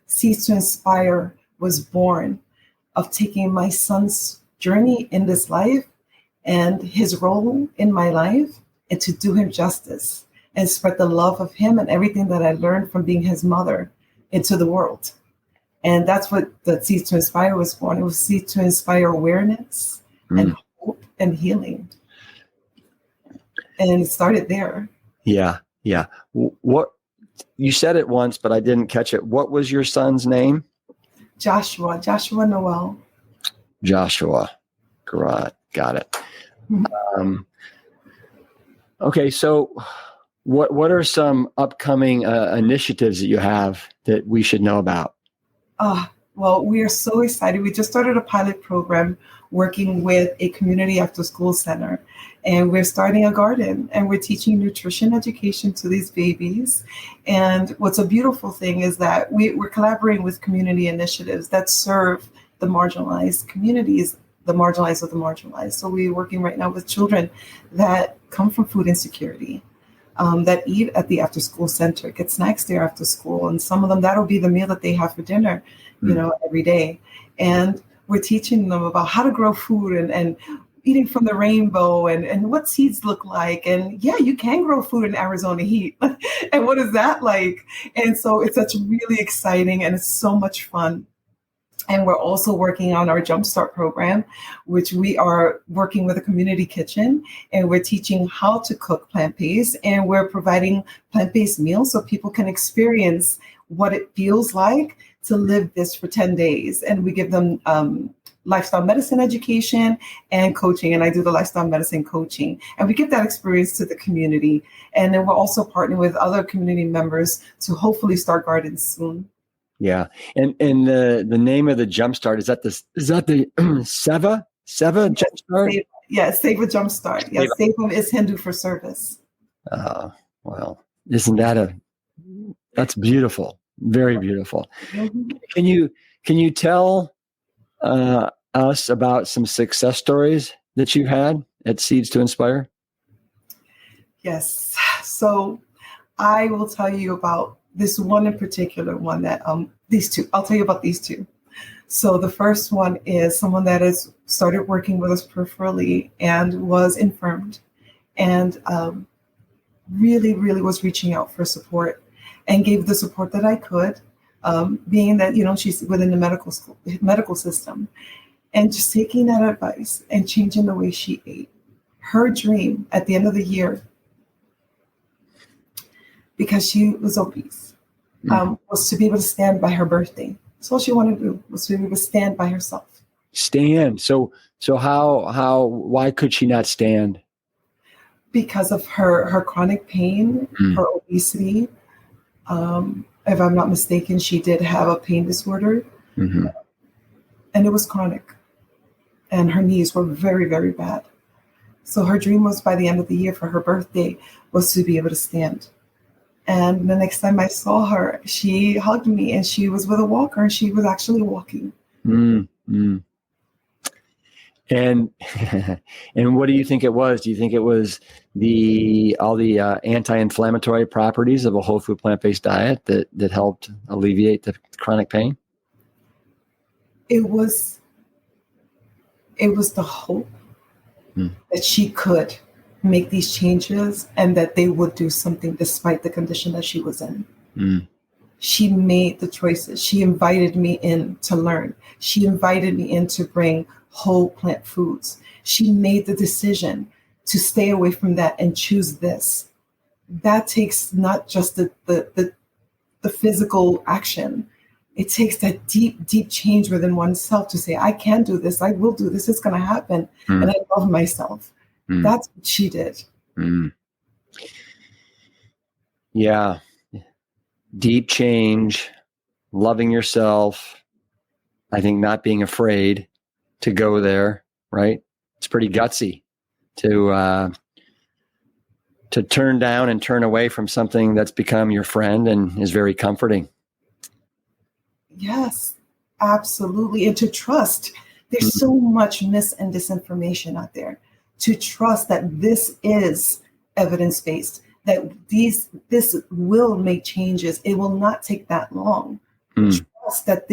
Seeds to Inspire was born of taking my son's journey in this life and his role in my life, and to do him justice and spread the love of him and everything that I learned from being his mother into the world. And that's what the Seeds to Inspire was born. It was Seeds to Inspire awareness and hope and healing. And it started there. Yeah. Yeah. What you said it once, but I didn't catch it. What was your son's name? Joshua Noel. Joshua. Got it. Mm-hmm. Okay. So what are some upcoming initiatives that you have that we should know about? Well, we are so excited. We just started a pilot program working with a community after school center, and we're starting a garden, and we're teaching nutrition education to these babies. And what's a beautiful thing is that we're collaborating with community initiatives that serve the marginalized communities, the marginalized of the marginalized. So we're working right now with children that come from food insecurity, that eat at the after school center, get snacks there after school. And some of them, that'll be the meal that they have for dinner, every day. And we're teaching them about how to grow food and eating from the rainbow and what seeds look like. And yeah, you can grow food in Arizona heat. And what is that like? And so it's such really exciting, and it's so much fun. And we're also working on our Jumpstart program, which we are working with a community kitchen, and we're teaching how to cook plant-based, and we're providing plant-based meals so people can experience what it feels like to live this for 10 days. And we give them lifestyle medicine education and coaching, and I do the lifestyle medicine coaching. And we give that experience to the community. And then we're also partnering with other community members to hopefully start gardens soon. Yeah, and the name of the Jumpstart, is that the Seva Jumpstart? Yeah, Seva Jumpstart. Yeah, Seva is Hindu for service. Well, isn't that's beautiful, very beautiful. Mm-hmm. Can you tell us about some success stories that you've had at Seeds to Inspire? Yes. So I will tell you about this one in particular, one that these two. I'll tell you about these two. So the first one is someone that has started working with us peripherally and was infirmed, and really, really was reaching out for support, and gave the support that I could, being that she's within the medical system, and just taking that advice and changing the way she ate. Her dream at the end of the year, because she was obese, was to be able to stand by her birthday. So all she wanted to do was to be able to stand by herself. Stand. So why could she not stand? Because of her chronic pain, her obesity. If I'm not mistaken, she did have a pain disorder, and it was chronic. And her knees were very, very bad. So her dream was by the end of the year for her birthday was to be able to stand. And the next time I saw her, she hugged me and she was with a walker and she was actually walking. Mm-hmm. And what do you think it was? Do you think it was all the anti-inflammatory properties of a whole food plant-based diet that helped alleviate the chronic pain? It was the hope that she could make these changes and that they would do something despite the condition that she was in. She made the choices. She invited me in to learn. She invited me in to bring whole plant foods. She made the decision to stay away from that and choose this. That takes not just the physical action. It takes that deep, deep change within oneself to say, I can do this. I will do this. It's going to happen. And I love myself. That's what she did. Yeah. Deep change, loving yourself. I think not being afraid to go there, right? It's pretty gutsy to turn down and turn away from something that's become your friend and is very comforting. Yes, absolutely. And to trust. There's so much mis and disinformation out there. To trust that this is evidence-based, that this will make changes. It will not take that long. Trust that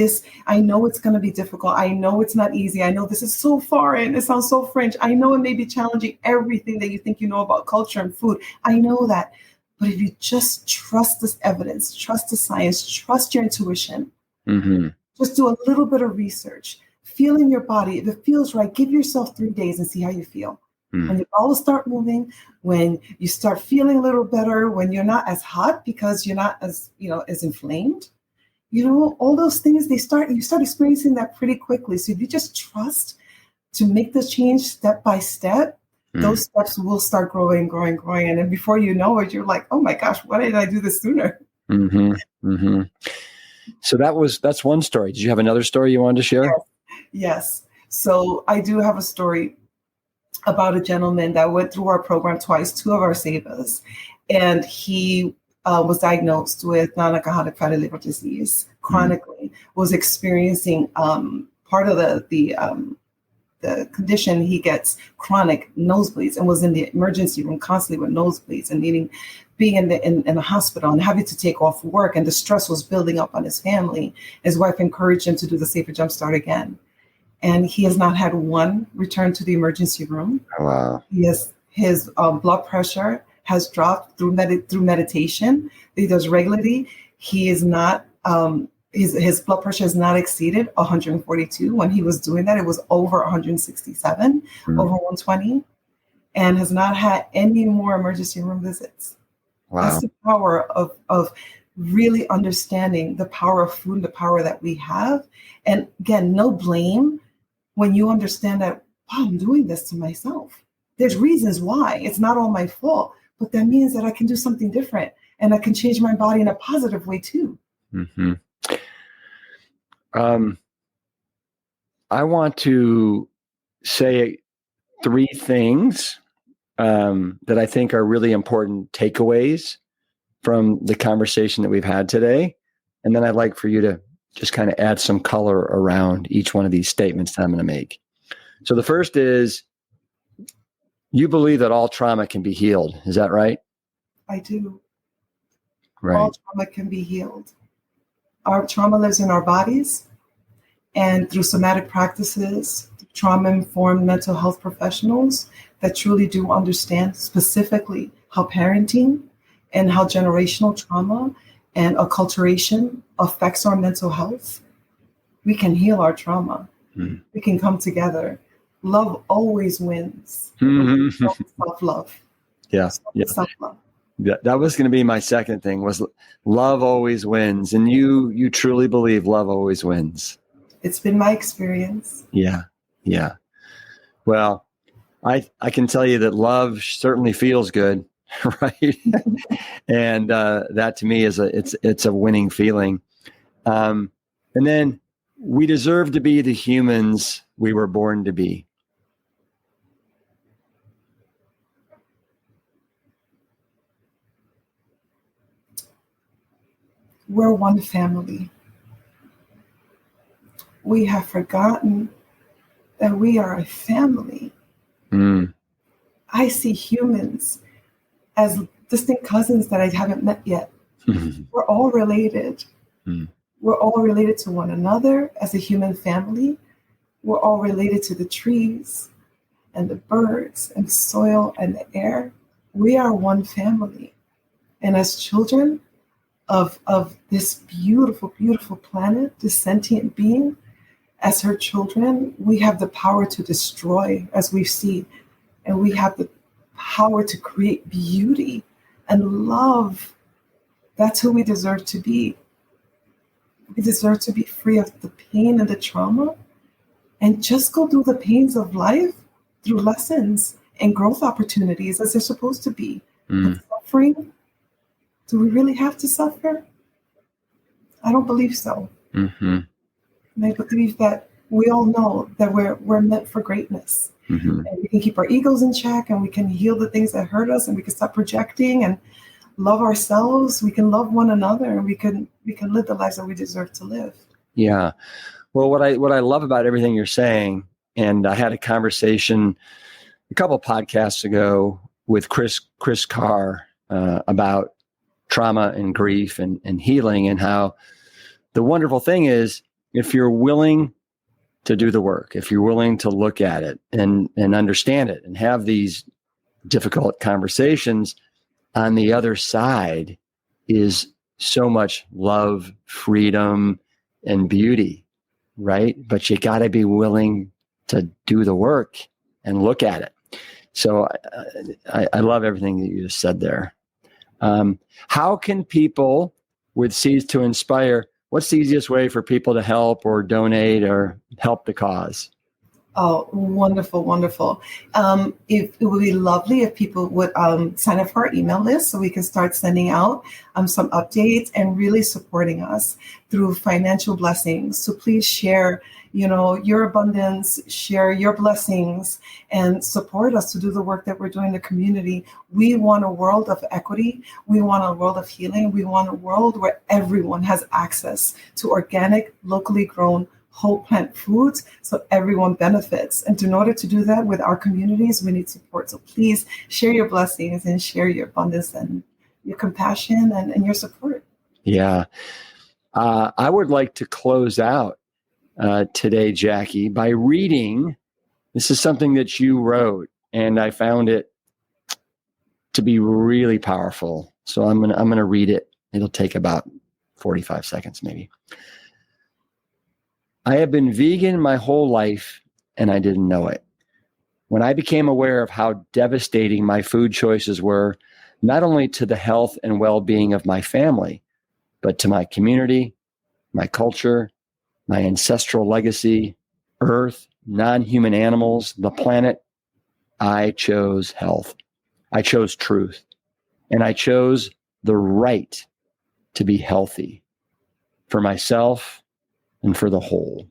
I know it's going to be difficult. I know it's not easy. I know this is so foreign. It sounds so French. I know it may be challenging, everything that you think you know about culture and food. I know that. But if you just trust this evidence, trust the science, trust your intuition, just do a little bit of research, feel in your body. If it feels right, give yourself 3 days and see how you feel. When your bowels start moving, when you start feeling a little better, when you're not as hot because you're not as inflamed, all those things, you start experiencing that pretty quickly. So if you just trust to make the change step by step, those steps will start growing. And then before you know it, you're like, oh my gosh, why didn't I do this sooner? So that's one story. Did you have another story you wanted to share? Yes. So I do have a story about a gentleman that went through our program twice, 2 of our savers, and he was diagnosed with non-alcoholic fatty liver disease chronically, was experiencing part of the condition. He gets chronic nosebleeds and was in the emergency room constantly with nosebleeds and being in the hospital and having to take off work, and the stress was building up on his family. His wife encouraged him to do the Safer Jumpstart again. And he has not had one return to the emergency room. Wow. His blood pressure has dropped through meditation. He does regularly. He is not, his blood pressure has not exceeded 142. When he was doing that, it was over 167, over 120, and has not had any more emergency room visits. Wow. That's the power of really understanding the power of food, the power that we have. And again, no blame. When you understand that, wow, I'm doing this to myself. There's reasons why. It's not all my fault, but that means that I can do something different and I can change my body in a positive way too. I want to say 3 things that I think are really important takeaways from the conversation that we've had today. And then I'd like for you to just kind of add some color around each one of these statements that I'm going to make. So the first is, you believe that all trauma can be healed. Is that right? I do. Right. All trauma can be healed. Our trauma lives in our bodies, and through somatic practices, trauma-informed mental health professionals that truly do understand specifically how parenting and how generational trauma and acculturation affects our mental health, we can heal our trauma. We can come together. Love always wins. Self-love. Yeah. Self-love. That was going to be my second thing, was love always wins. And you truly believe love always wins. It's been my experience. Yeah. Yeah. Well, I can tell you that love certainly feels good, right? And that to me is it's a winning feeling. And then we deserve to be the humans we were born to be. We're one family. We have forgotten that we are a family. Mm. I see humans as distant cousins that I haven't met yet. We're all related. Mm. We're all related to one another as a human family. We're all related to the trees and the birds and the soil and the air. We are one family. And as children of this beautiful, beautiful planet, this sentient being, as her children, we have the power to destroy, as we see, and we have the power to create beauty and love. That's who we deserve to be. We deserve to be free of the pain and the trauma and just go through the pains of life through lessons and growth opportunities as they're supposed to be. But suffering, do we really have to suffer? I don't believe so. Mm-hmm. And I believe that we all know that we're meant for greatness. Mm-hmm. And we can keep our egos in check, and we can heal the things that hurt us, and we can stop projecting and love ourselves. We can love one another, and we can live the lives that we deserve to live. Yeah. Well, what I love about everything you're saying, and I had a conversation a couple of podcasts ago with Chris Carr about trauma and grief and healing, and how the wonderful thing is, if you're willing to do the work, if you're willing to look at it and understand it and have these difficult conversations, on the other side is so much love, freedom, and beauty, right? But you got to be willing to do the work and look at it. So I love everything that you just said there. How can people with Seeds to Inspire, what's the easiest way for people to help or donate or help the cause? Oh, wonderful, wonderul. It would be lovely if people would sign up for our email list so we can start sending out some updates and really supporting us through financial blessings. So please share, your abundance, share your blessings, and support us to do the work that we're doing in the community. We want a world of equity. We want a world of healing. We want a world where everyone has access to organic, locally grown, whole plant foods, so everyone benefits. And in order to do that with our communities, we need support. So please share your blessings and share your abundance and your compassion and your support. Yeah. I would like to close out today, Jackie, by reading. This is something that you wrote, and I found it to be really powerful. So I'm gonna read it. It'll take about 45 seconds, maybe. I have been vegan my whole life, and I didn't know it. When I became aware of how devastating my food choices were, not only to the health and well-being of my family, but to my community, my culture, my ancestral legacy, Earth, non-human animals, the planet, I chose health. I chose truth. And I chose the right to be healthy for myself and for the whole.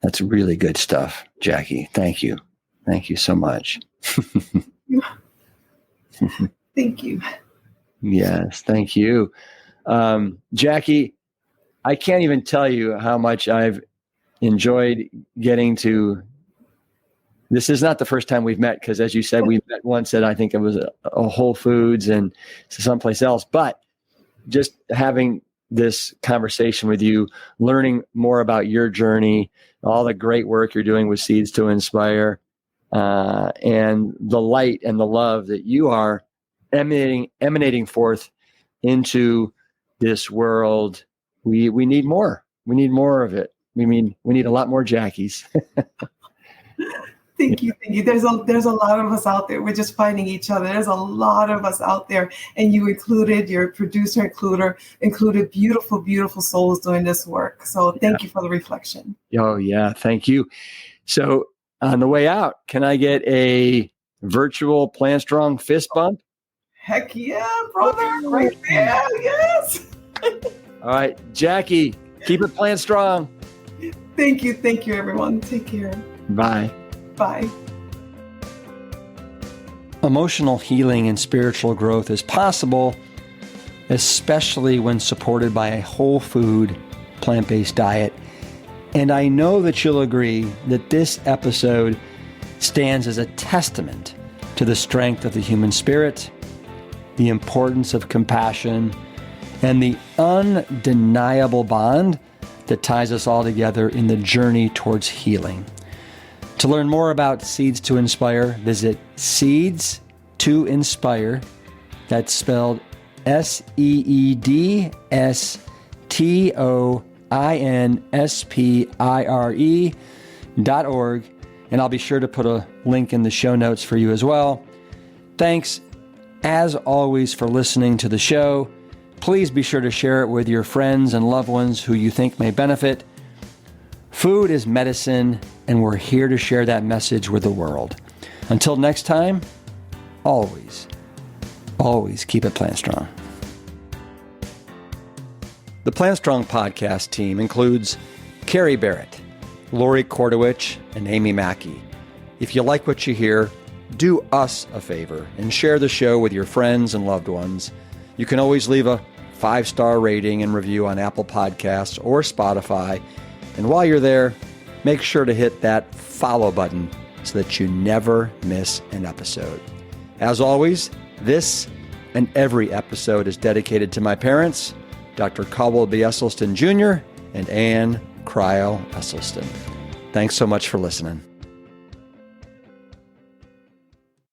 That's really good stuff, Jackie. Thank you. Thank you so much. Thank you. Yes, thank you. Jackie, I can't even tell you how much I've enjoyed getting to. This is not the first time we've met, because as you said, we met once at, I think it was a Whole Foods and someplace else, but just having this conversation with you, learning more about your journey, all the great work you're doing with Seeds to Inspire, and the light and the love that you are emanating forth into this world. We need more. We need more of it. We need a lot more Jackies. Thank you. Thank you. There's a lot of us out there. We're just finding each other. There's a lot of us out there. And you included, your producer included beautiful, beautiful souls doing this work. So thank you for the reflection. Oh, yeah. Thank you. So on the way out, can I get a virtual Plant Strong fist bump? Heck yeah, brother. Right there. Yes. All right. Jackie, keep it plant strong. Thank you. Thank you, everyone. Take care. Bye. Bye. Emotional healing and spiritual growth is possible, especially when supported by a whole food, plant-based diet. And I know that you'll agree that this episode stands as a testament to the strength of the human spirit, the importance of compassion, and the undeniable bond that ties us all together in the journey towards healing. To learn more about Seeds to Inspire, visit Seeds to Inspire. That's spelled SeedstoInspire.org. And I'll be sure to put a link in the show notes for you as well. Thanks, as always, for listening to the show. Please be sure to share it with your friends and loved ones who you think may benefit. Food is medicine, and we're here to share that message with the world. Until next time, always keep it plant strong. The Plant Strong podcast team includes Carrie Barrett, Lori Kordowich, and Amy Mackey. If you like what you hear, do us a favor and share the show with your friends and loved ones. You can always leave a 5-star rating and review on Apple Podcasts or Spotify. And while you're there, make sure to hit that follow button so that you never miss an episode. As always, this and every episode is dedicated to my parents, Dr. Caldwell B. Esselstyn Jr. and Anne Cryle Esselstyn. Thanks so much for listening.